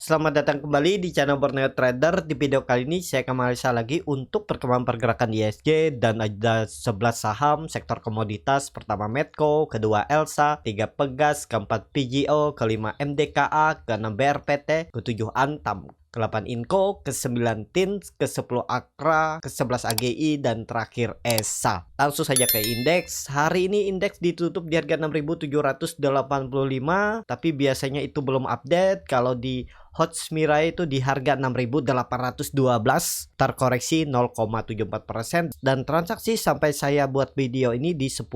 Selamat datang kembali di channel Borneo Trader. Di video kali ini saya akan menganalisa lagi untuk perkembangan pergerakan ISG dan ada 11 saham sektor komoditas. Pertama Medco, kedua Elsa, tiga Pegas, keempat PGO, kelima MDKA, keenam BRPT, ketujuh Antam, ke-8 Inco, ke-9 TINS, ke-10 Akra, ke-11 AGI, dan terakhir ESA. Langsung saja ke indeks. Hari ini indeks ditutup di harga 6.785, tapi biasanya itu belum update. Kalau di HOTS Mirai itu di harga 6.812, terkoreksi 0,74%, dan transaksi sampai saya buat video ini di 10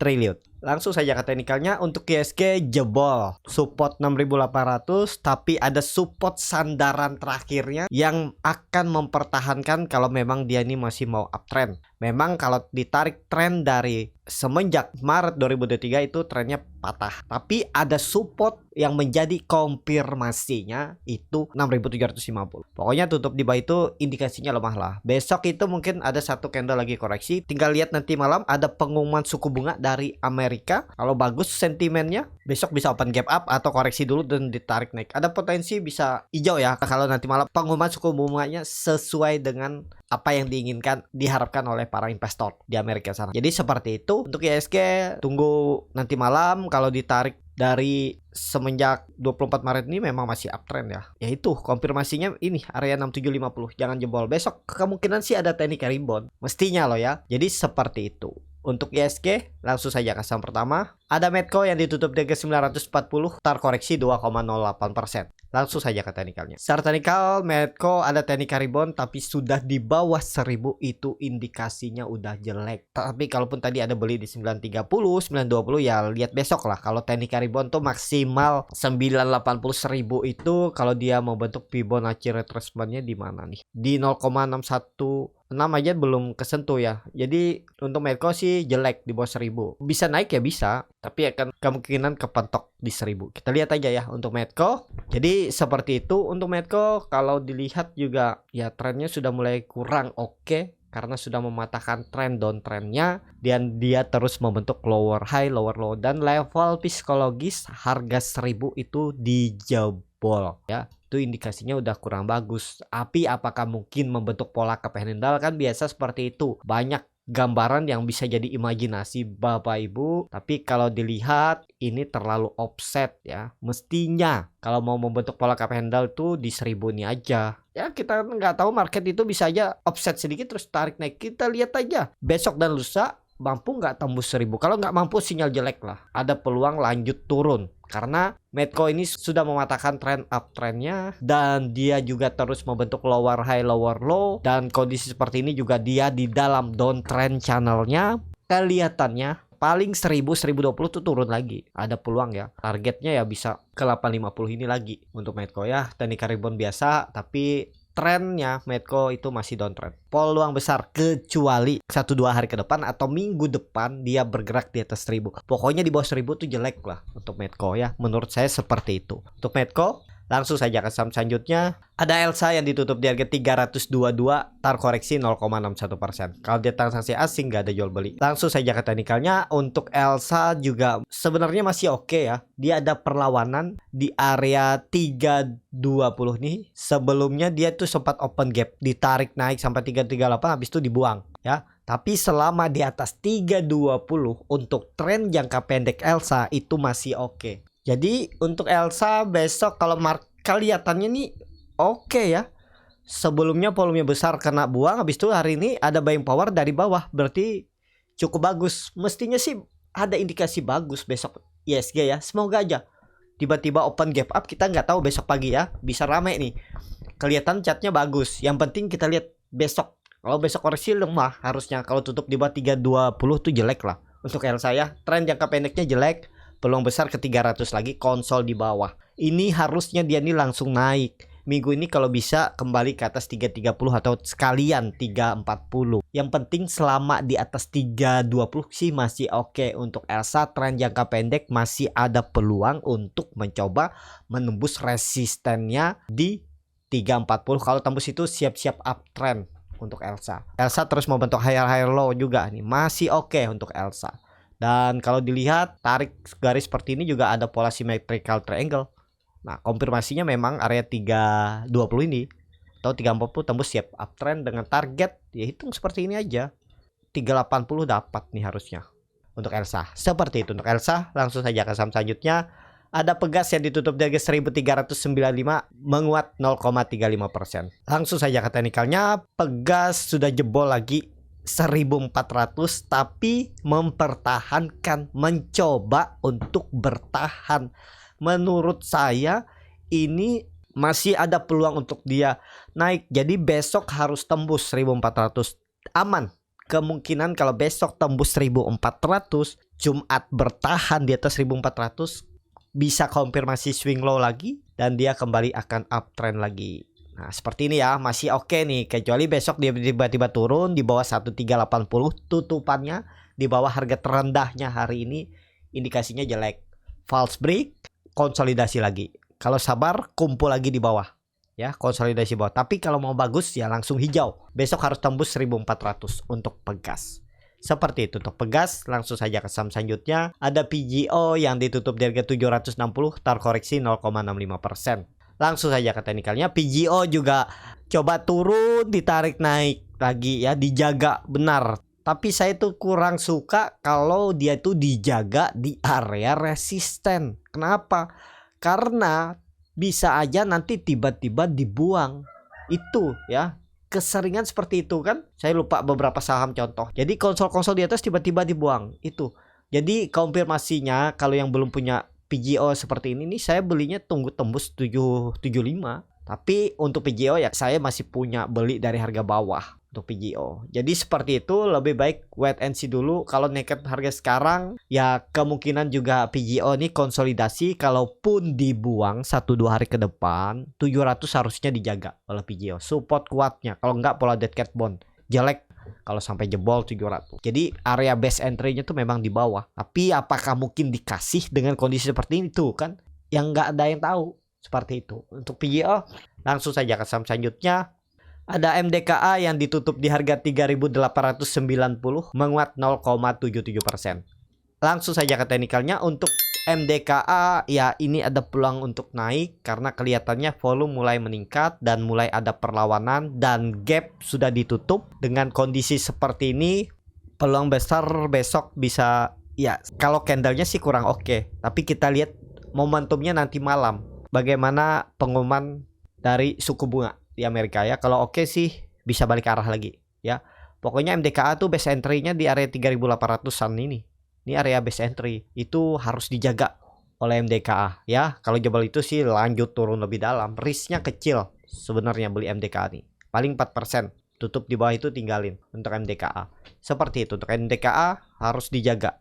triliun. Langsung saja ke teknikalnya. Untuk ISG jebol support 6.800, tapi ada support sandaran terakhirnya yang akan mempertahankan kalau memang dia ini masih mau uptrend. Memang kalau ditarik tren dari semenjak Maret 2023 itu trennya patah, tapi ada support yang menjadi konfirmasinya itu 6.750. Pokoknya tutup di bawah itu indikasinya lemah lah. Besok itu mungkin ada satu candle lagi koreksi. Tinggal lihat nanti malam ada pengumuman suku bunga dari Amerika. Kalau bagus sentimennya, besok bisa open gap up atau koreksi dulu dan ditarik naik. Ada potensi bisa hijau ya kalau nanti malam pengumuman suku bunganya sesuai dengan apa yang diinginkan, diharapkan oleh para investor di Amerika sana. Jadi seperti itu. Untuk ISG tunggu nanti malam. Kalau ditarik dari semenjak 24 Maret ini memang masih uptrend ya. Yaitu konfirmasinya ini area 6750. Jangan jebol. Besok kemungkinan sih ada teknik rebound. Mestinya loh ya. Jadi seperti itu. Untuk ISG langsung saja ke saham pertama. Ada Medco yang ditutup di harga 940, terkoreksi 2,08%. Langsung saja ke teknikalnya. Secara teknikal Medco ada teknik rebound tapi sudah di bawah 1000, itu indikasinya udah jelek. Tapi kalaupun tadi ada beli di 930, 920 ya lihat besok lah. Kalau teknik rebound tuh maksimal 980.000 itu kalau dia mau bentuk Fibonacci retracement-nya di mana nih? Di 0,616 aja belum kesentuh ya. Jadi untuk Medco sih jelek di bawah 1000. Bisa naik ya bisa, tapi akan kemungkinan kepentok di 1000. Kita lihat aja ya untuk Medco. Jadi seperti itu untuk Medco. Kalau dilihat juga ya trennya sudah mulai kurang oke, karena sudah mematahkan tren downtrendnya dan dia terus membentuk lower high lower low, dan level psikologis harga 1000 itu dijebol ya. Itu indikasinya udah kurang bagus. Tapi apakah mungkin membentuk pola cup and handle? Kan biasa seperti itu. Banyak gambaran yang bisa jadi imajinasi Bapak Ibu, tapi kalau dilihat ini terlalu offset ya. Mestinya kalau mau membentuk pola cup and handle tuh di 1000 ini aja. Ya kita nggak tahu, market itu bisa aja offset sedikit terus tarik naik. Kita lihat aja besok dan lusa mampu nggak tembus 1000. Kalau nggak mampu sinyal jelek lah. Ada peluang lanjut turun. Karena Medco ini sudah mematahkan tren uptrendnya dan dia juga terus membentuk lower high lower low, dan kondisi seperti ini juga dia di dalam downtrend channelnya. Kelihatannya paling 1000-1020 tuh turun lagi. Ada peluang ya. Targetnya ya bisa ke 850 ini lagi untuk Medco ya. Teknik rebound biasa, tapi trennya Medco itu masih downtrend. Peluang besar kecuali 1-2 hari ke depan atau minggu depan dia bergerak di atas 1000. Pokoknya di bawah 1000 tuh jelek lah untuk Medco ya. Menurut saya seperti itu. Untuk Medco langsung saja ke saham selanjutnya. Ada Elsa yang ditutup di harga 322, terkoreksi 0,61%. Kalau dia transaksi asing nggak ada jual beli. Langsung saja ke teknikalnya. Untuk Elsa juga sebenarnya masih oke ya. Dia ada perlawanan di area 320 nih. Sebelumnya dia tuh sempat open gap, ditarik naik sampai 338, habis itu dibuang ya. Tapi selama di atas 320 untuk tren jangka pendek Elsa itu masih oke. Jadi untuk Elsa besok kalau kelihatannya nih oke ya. Sebelumnya volumenya besar kena buang, habis itu hari ini ada buying power dari bawah, berarti cukup bagus. Mestinya sih ada indikasi bagus besok ISG ya. Semoga aja tiba-tiba open gap up, kita nggak tahu besok pagi ya, bisa rame nih. Kelihatan chartnya bagus. Yang penting kita lihat besok. Kalau besok koreksi lemah harusnya. Kalau tutup di bawah 320 tuh jelek lah untuk Elsa ya. Tren jangka pendeknya jelek. Peluang besar ke 300 lagi, konsol di bawah. Ini harusnya dia nih langsung naik. Minggu ini kalau bisa kembali ke atas 330 atau sekalian 340. Yang penting selama di atas 320 sih masih oke. Untuk Elsa tren jangka pendek masih ada peluang untuk mencoba menembus resistennya di 340. Kalau tembus itu siap-siap uptrend untuk Elsa. Elsa terus membentuk higher low juga nih. Masih oke untuk Elsa. Dan kalau dilihat tarik garis seperti ini juga ada pola symmetrical triangle. Nah, konfirmasinya memang area 320 ini atau 340 tembus siap uptrend dengan target ya hitung seperti ini aja. 380 dapat nih harusnya untuk Elsa. Seperti itu untuk Elsa. Langsung saja ke saham selanjutnya. Ada Pegas yang ditutup di harga 1395 menguat 0,35%. Langsung saja ke teknikalnya. Pegas sudah jebol lagi 1400 tapi mempertahankan, mencoba untuk bertahan. Menurut saya ini masih ada peluang untuk dia naik. Jadi besok harus tembus 1400 aman. Kemungkinan kalau besok tembus 1400, Jumat bertahan di atas 1400, bisa konfirmasi swing low lagi dan dia kembali akan uptrend lagi. Nah, seperti ini ya, masih oke nih. Kecuali besok dia tiba-tiba turun di bawah 1380, tutupannya di bawah harga terendahnya hari ini, indikasinya jelek. False break, konsolidasi lagi. Kalau sabar, kumpul lagi di bawah. Ya, konsolidasi bawah. Tapi kalau mau bagus ya langsung hijau. Besok harus tembus 1400 untuk Pegas. Seperti itu untuk Pegas. Langsung saja ke saham selanjutnya. Ada PGO yang ditutup di harga 760, terkoreksi 0,65%. Langsung saja ke teknikalnya. PGO juga coba turun, ditarik naik lagi ya, dijaga benar. Tapi saya tuh kurang suka kalau dia tuh dijaga di area resisten. Kenapa? Karena bisa aja nanti tiba-tiba dibuang. Itu ya, keseringan seperti itu kan. Saya lupa beberapa saham contoh. Jadi konsol-konsol di atas tiba-tiba dibuang. Itu. Jadi konfirmasinya kalau yang belum punya PGO seperti ini nih, saya belinya tunggu tembus 775. Tapi untuk PGO ya saya masih punya beli dari harga bawah untuk PGO. Jadi seperti itu, lebih baik wait and see dulu. Kalau nekat harga sekarang ya kemungkinan juga PGO ini konsolidasi. Kalaupun dibuang 1-2 hari ke depan, 700 harusnya dijaga oleh PGO. Support kuatnya. Kalau enggak pola dead cat bond jelek kalau sampai jebol 700. Jadi area base entry-nya tuh memang di bawah. Tapi apakah mungkin dikasih dengan kondisi seperti itu kan? Yang enggak ada yang tahu. Seperti itu. Untuk PGO langsung saja ke saham selanjutnya. Ada MDKA yang ditutup di harga 3.890 menguat 0,77%. Langsung saja ke teknikalnya. Untuk MDKA ya ini ada peluang untuk naik karena kelihatannya volume mulai meningkat dan mulai ada perlawanan dan gap sudah ditutup. Dengan kondisi seperti ini peluang besar besok bisa ya, kalau candlenya sih kurang oke. Tapi kita lihat momentumnya nanti malam. Bagaimana pengumuman dari suku bunga di Amerika ya. Kalau oke sih bisa balik arah lagi ya. Pokoknya MDKA tuh base entry-nya di area 3.800-an ini. Ini area base entry. Itu harus dijaga oleh MDKA ya. Kalau jebol itu sih lanjut turun lebih dalam. Risknya kecil sebenarnya beli MDKA nih. Paling 4%. Tutup di bawah itu tinggalin untuk MDKA. Seperti itu untuk MDKA harus dijaga.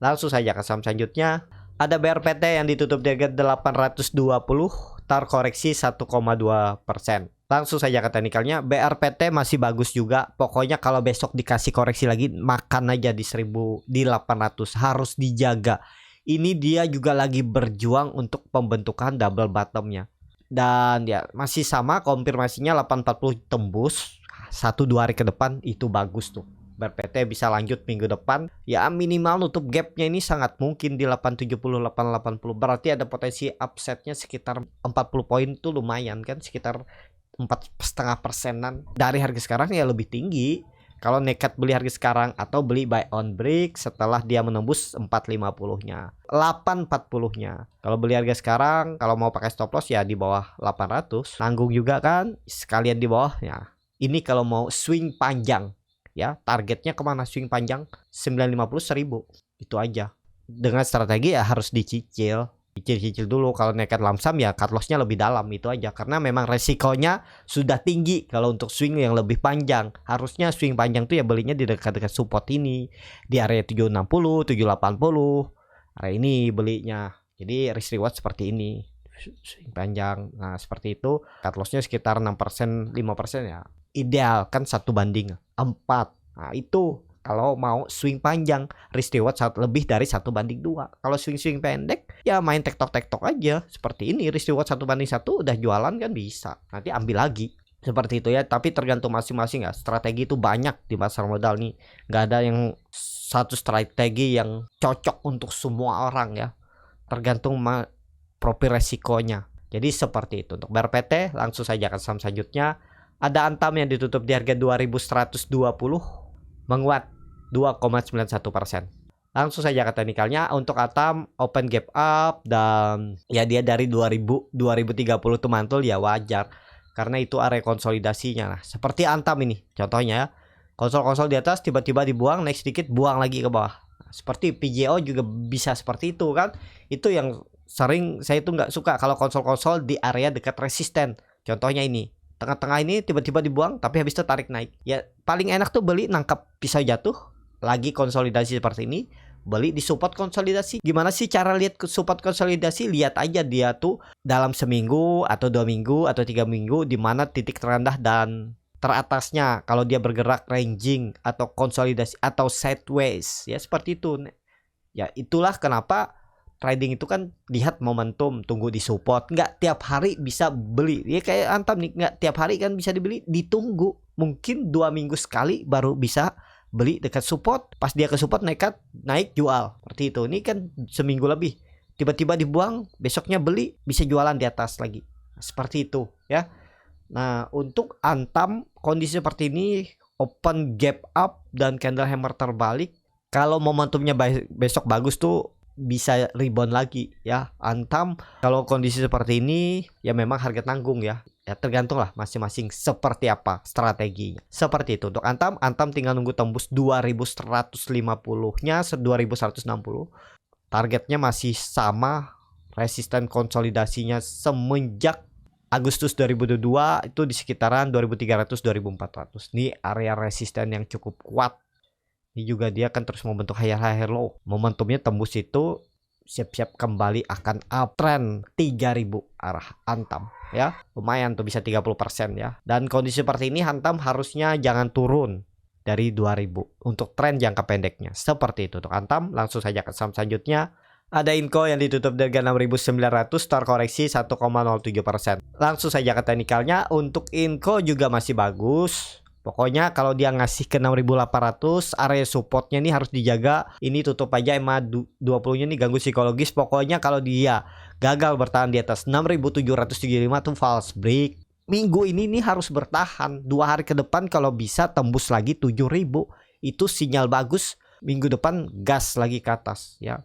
Langsung saja ke saham selanjutnya. Ada BRPT yang ditutup di harga 820, terkoreksi 1,2%. Langsung saja ke teknikalnya. BRPT masih bagus juga. Pokoknya kalau besok dikasih koreksi lagi, makan aja di 800. Harus dijaga. Ini dia juga lagi berjuang untuk pembentukan double bottomnya. Dan ya masih sama, konfirmasinya 840 tembus 1-2 hari ke depan, itu bagus tuh. BRPT bisa lanjut minggu depan. Ya minimal nutup gapnya ini sangat mungkin di 870, 880. Berarti ada potensi upsetnya sekitar 40 poin tuh lumayan kan. Sekitar 4,5%-an. Dari harga sekarang ya lebih tinggi. Kalau nekat beli harga sekarang atau beli buy on break setelah dia menembus 450-nya, 840-nya. Kalau beli harga sekarang, kalau mau pakai stop loss ya di bawah 800. Nanggung juga kan, sekalian di bawahnya. Ini kalau mau swing panjang ya, targetnya kemana swing panjang? 950, 1000. Itu aja. Dengan strategi ya harus dicicil. Cicil dulu. Kalau nekat lamsam ya cut loss-nya lebih dalam. Itu aja. Karena memang resikonya sudah tinggi. Kalau untuk swing yang lebih panjang, harusnya swing panjang tuh ya belinya di dekat-dekat support ini. Di area 760, 780. Area ini belinya. Jadi risk reward seperti ini. Swing panjang. Nah seperti itu. Cut loss-nya sekitar 6%, 5% ya. Ideal kan 1/4. Nah itu kalau mau swing panjang, risk reward lebih dari 1/2. Kalau swing pendek ya main tektok-tektok aja. Seperti ini risk reward 1/1 udah jualan kan bisa. Nanti ambil lagi. Seperti itu ya. Tapi tergantung masing-masing ya. Strategi itu banyak di pasar modal nih. Nggak ada yang satu strategi yang cocok untuk semua orang ya. Tergantung profil resikonya. Jadi seperti itu. Untuk BRPT langsung saja ke saham selanjutnya. Ada Antam yang ditutup di harga 2120 menguat 2,91%. Langsung saja ke teknikalnya. Untuk Antam open gap up dan ya dia dari 2030 tuh mantul ya wajar. Karena itu area konsolidasinya lah. Seperti Antam ini contohnya ya. Konsol-konsol di atas tiba-tiba dibuang, naik sedikit buang lagi ke bawah. Seperti PJO juga bisa seperti itu kan. Itu yang sering saya itu nggak suka kalau konsol-konsol di area dekat resisten. Contohnya ini, tengah-tengah ini tiba-tiba dibuang tapi habis itu tarik naik. Ya paling enak tuh beli nangkap pisau jatuh, lagi konsolidasi seperti ini, beli di support konsolidasi. Gimana sih cara lihat support konsolidasi? Lihat aja dia tuh dalam seminggu atau 2 minggu atau 3 minggu di mana titik terendah dan teratasnya. Kalau dia bergerak ranging atau konsolidasi atau sideways ya seperti itu. Ya itulah kenapa trading itu kan lihat momentum, tunggu di support. Nggak tiap hari bisa beli. Ya kayak Antam nih, nggak tiap hari kan bisa dibeli, ditunggu. Mungkin 2 minggu sekali baru bisa beli dekat support. Pas dia ke support naik jual. Seperti itu. Ini kan seminggu lebih. Tiba-tiba dibuang, besoknya beli, bisa jualan di atas lagi. Seperti itu ya. Nah, untuk Antam kondisi seperti ini open gap up dan candle hammer terbalik. Kalau momentumnya besok bagus tuh bisa rebound lagi ya. Antam kalau kondisi seperti ini ya memang harga tanggung ya. Ya tergantung lah masing-masing seperti apa strateginya. Seperti itu untuk Antam. Antam tinggal nunggu tembus 2150-nya 2160. Targetnya masih sama. Resisten konsolidasinya semenjak Agustus 2022 itu di sekitaran 2300-2400. Ini area resisten yang cukup kuat. Ini juga dia akan terus membentuk higher low. Momentumnya tembus itu siap-siap kembali akan uptrend 3000 arah Antam ya. Lumayan tuh bisa 30% ya. Dan kondisi seperti ini Antam harusnya jangan turun dari 2000 untuk tren jangka pendeknya. Seperti itu untuk Antam. Langsung saja ke saham selanjutnya. Ada Inco yang ditutup di harga 6.900, terkoreksi 1,07%. Langsung saja ke teknikalnya. Untuk Inco juga masih bagus. Pokoknya kalau dia ngasih ke 6.800, area supportnya ini harus dijaga. Ini tutup aja EMA 20-nya nih ganggu psikologis. Pokoknya kalau dia gagal bertahan di atas 6.775 tuh false break. Minggu ini nih harus bertahan 2 hari ke depan, kalau bisa tembus lagi 7.000. Itu sinyal bagus. Minggu depan gas lagi ke atas ya.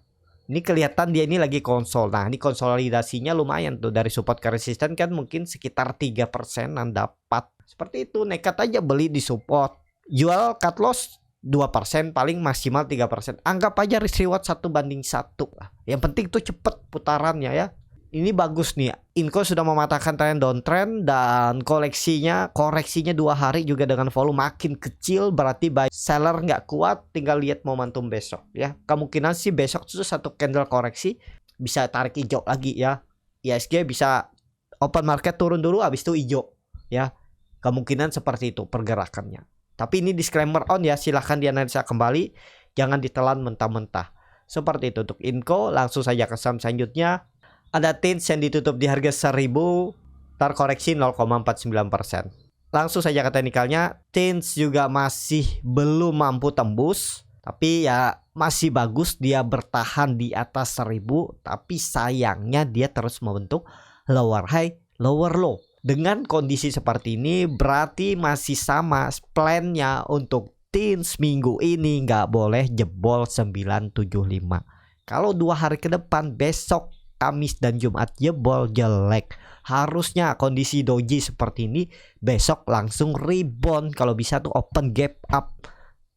Ini kelihatan dia ini lagi konsol. Nah ini konsolidasinya lumayan tuh. Dari support ke resisten kan mungkin sekitar 3%an dapat. Seperti itu, nekat aja beli di support. Jual cut loss 2%, paling maksimal 3%. Anggap aja risk reward 1:1 lah. Yang penting tuh cepet putarannya ya. Ini bagus nih. Inco sudah mematahkan tren downtrend dan koreksinya 2 hari juga dengan volume makin kecil. Berarti buy seller nggak kuat, tinggal lihat momentum besok ya. Kemungkinan sih besok itu satu candle koreksi bisa tarik hijau lagi ya. ISG bisa open market turun dulu habis itu hijau ya. Kemungkinan seperti itu pergerakannya. Tapi ini disclaimer on ya, silahkan dianalisa kembali, jangan ditelan mentah-mentah. Seperti itu untuk Inco. Langsung saja ke saham selanjutnya. Ada Tins yang ditutup di harga 1000, terkoreksi 0,49%. Langsung saja ke teknikalnya. Tins juga masih belum mampu tembus, tapi ya masih bagus dia bertahan di atas 1000. Tapi sayangnya dia terus membentuk lower high, lower low. Dengan kondisi seperti ini berarti masih sama plannya untuk Tins minggu ini nggak boleh jebol 975. Kalau 2 hari ke depan, besok Kamis dan Jumat jebol jelek. Harusnya kondisi doji seperti ini besok langsung rebound. Kalau bisa tuh open gap up.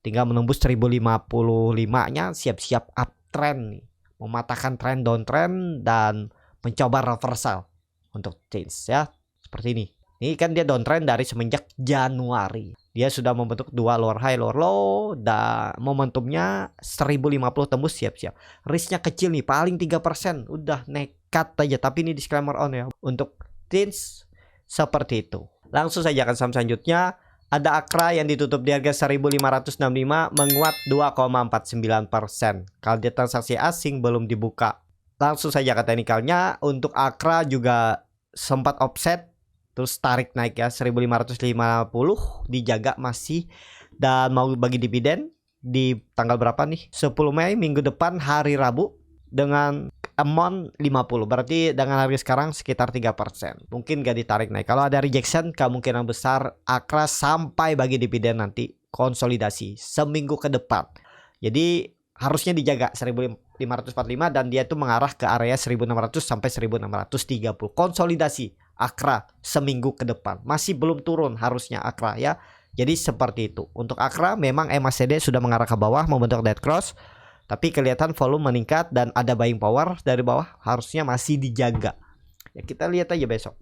Tinggal menembus 1055-nya siap-siap uptrend nih. Mematahkan tren downtrend dan mencoba reversal untuk change ya. Seperti ini. Ini kan dia downtrend dari semenjak Januari. Dia sudah membentuk 2 lower high, lower low, dan momentumnya 1050 tembus siap-siap. Risknya kecil nih, paling 3%. Udah nekat aja, tapi ini disclaimer on ya. Untuk Tins seperti itu. Langsung saja ke saham selanjutnya. Ada Akra yang ditutup di harga 1565, menguat 2,49%. Kalau dia transaksi asing belum dibuka. Langsung saja ke teknikalnya. Untuk Akra juga sempat offset, terus tarik naik ya 1550, dijaga masih, dan mau bagi dividen di tanggal berapa nih? 10 Mei minggu depan hari Rabu dengan amount 50, berarti dengan harga sekarang sekitar 3%. Mungkin gak ditarik naik. Kalau ada rejection, kemungkinan besar Akra sampai bagi dividen nanti konsolidasi seminggu ke depan. Jadi harusnya dijaga 1545 dan dia itu mengarah ke area 1600 sampai 1630. Konsolidasi Akra seminggu ke depan. Masih belum turun harusnya Akra ya. Jadi seperti itu. Untuk Akra memang MACD sudah mengarah ke bawah membentuk dead cross. Tapi kelihatan volume meningkat dan ada buying power dari bawah, harusnya masih dijaga. Ya kita lihat aja besok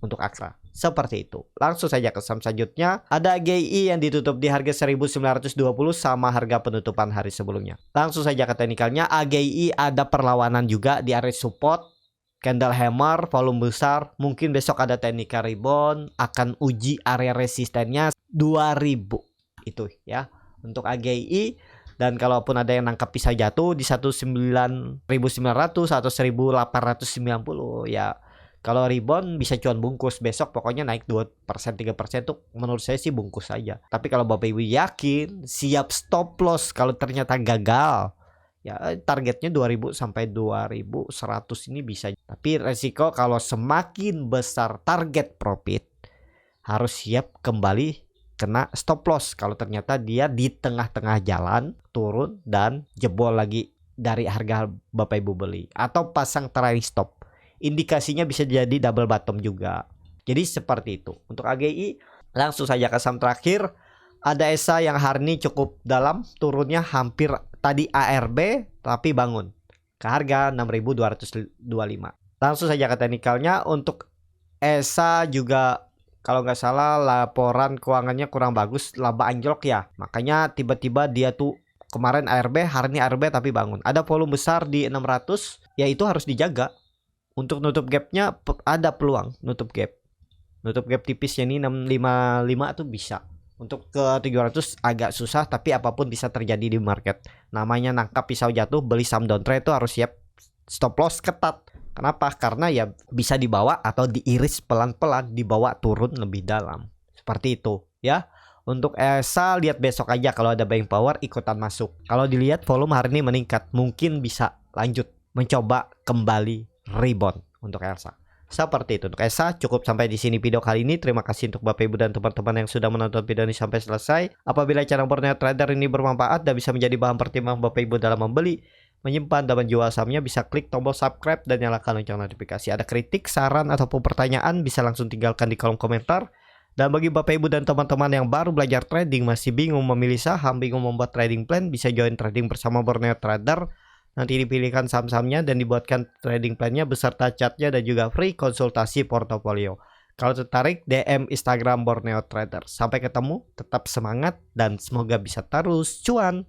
untuk Akra. Seperti itu. Langsung saja ke saham selanjutnya. Ada AGI yang ditutup di harga 1920 sama harga penutupan hari sebelumnya. Langsung saja ke teknikalnya. AGI ada perlawanan juga di area support. Candle hammer, volume besar. Mungkin besok ada technical rebound. Akan uji area resistennya 2000. Itu ya. Untuk AGI. Dan kalaupun ada yang nangkap bisa jatuh di 19.900 atau 1890 ya. Kalau rebound bisa cuan bungkus besok, pokoknya naik 2% 3% tuh menurut saya sih bungkus aja. Tapi kalau Bapak Ibu yakin, siap stop loss kalau ternyata gagal. Ya targetnya 2000 sampai 2100 ini bisa. Tapi resiko kalau semakin besar target profit harus siap kembali kena stop loss kalau ternyata dia di tengah-tengah jalan turun dan jebol lagi dari harga Bapak Ibu beli atau pasang trailing stop. Indikasinya bisa jadi double bottom juga. Jadi seperti itu. Untuk AGI langsung saja ke saham terakhir. Ada ESA yang hari ini cukup dalam, turunnya hampir tadi ARB tapi bangun ke harga 6.225. Langsung saja ke teknikalnya. Untuk ESA juga kalau nggak salah laporan keuangannya kurang bagus, laba anjlok ya. Makanya tiba-tiba dia tuh kemarin ARB, hari ini ARB tapi bangun. Ada volume besar di 600, ya itu harus dijaga. Untuk nutup gapnya ada peluang nutup gap. Nutup gap tipisnya ini 655 tuh bisa. Untuk ke 300 agak susah, tapi apapun bisa terjadi di market. Namanya nangkap pisau jatuh, beli saham downtrend itu harus siap stop loss ketat. Kenapa? Karena ya bisa dibawa atau diiris pelan-pelan, dibawa turun lebih dalam. Seperti itu ya. Untuk ESA lihat besok aja, kalau ada buying power ikutan masuk. Kalau dilihat volume hari ini meningkat, mungkin bisa lanjut mencoba kembali rebound untuk ESA. Seperti itu. Untuk ESA cukup sampai di sini video kali ini. Terima kasih untuk Bapak Ibu dan teman-teman yang sudah menonton video ini sampai selesai. Apabila cara Borneo Trader ini bermanfaat dan bisa menjadi bahan pertimbangan Bapak Ibu dalam membeli, menyimpan dan menjual sahamnya, bisa klik tombol subscribe dan nyalakan lonceng notifikasi. Ada kritik, saran ataupun pertanyaan bisa langsung tinggalkan di kolom komentar. Dan bagi Bapak Ibu dan teman-teman yang baru belajar trading, masih bingung memilih saham, bingung membuat trading plan, bisa join trading bersama Borneo Trader. Nanti dipilihkan saham-sahamnya dan dibuatkan trading plannya beserta chartnya dan juga free konsultasi portofolio. Kalau tertarik, DM Instagram Borneo Trader. Sampai ketemu, tetap semangat dan semoga bisa terus cuan.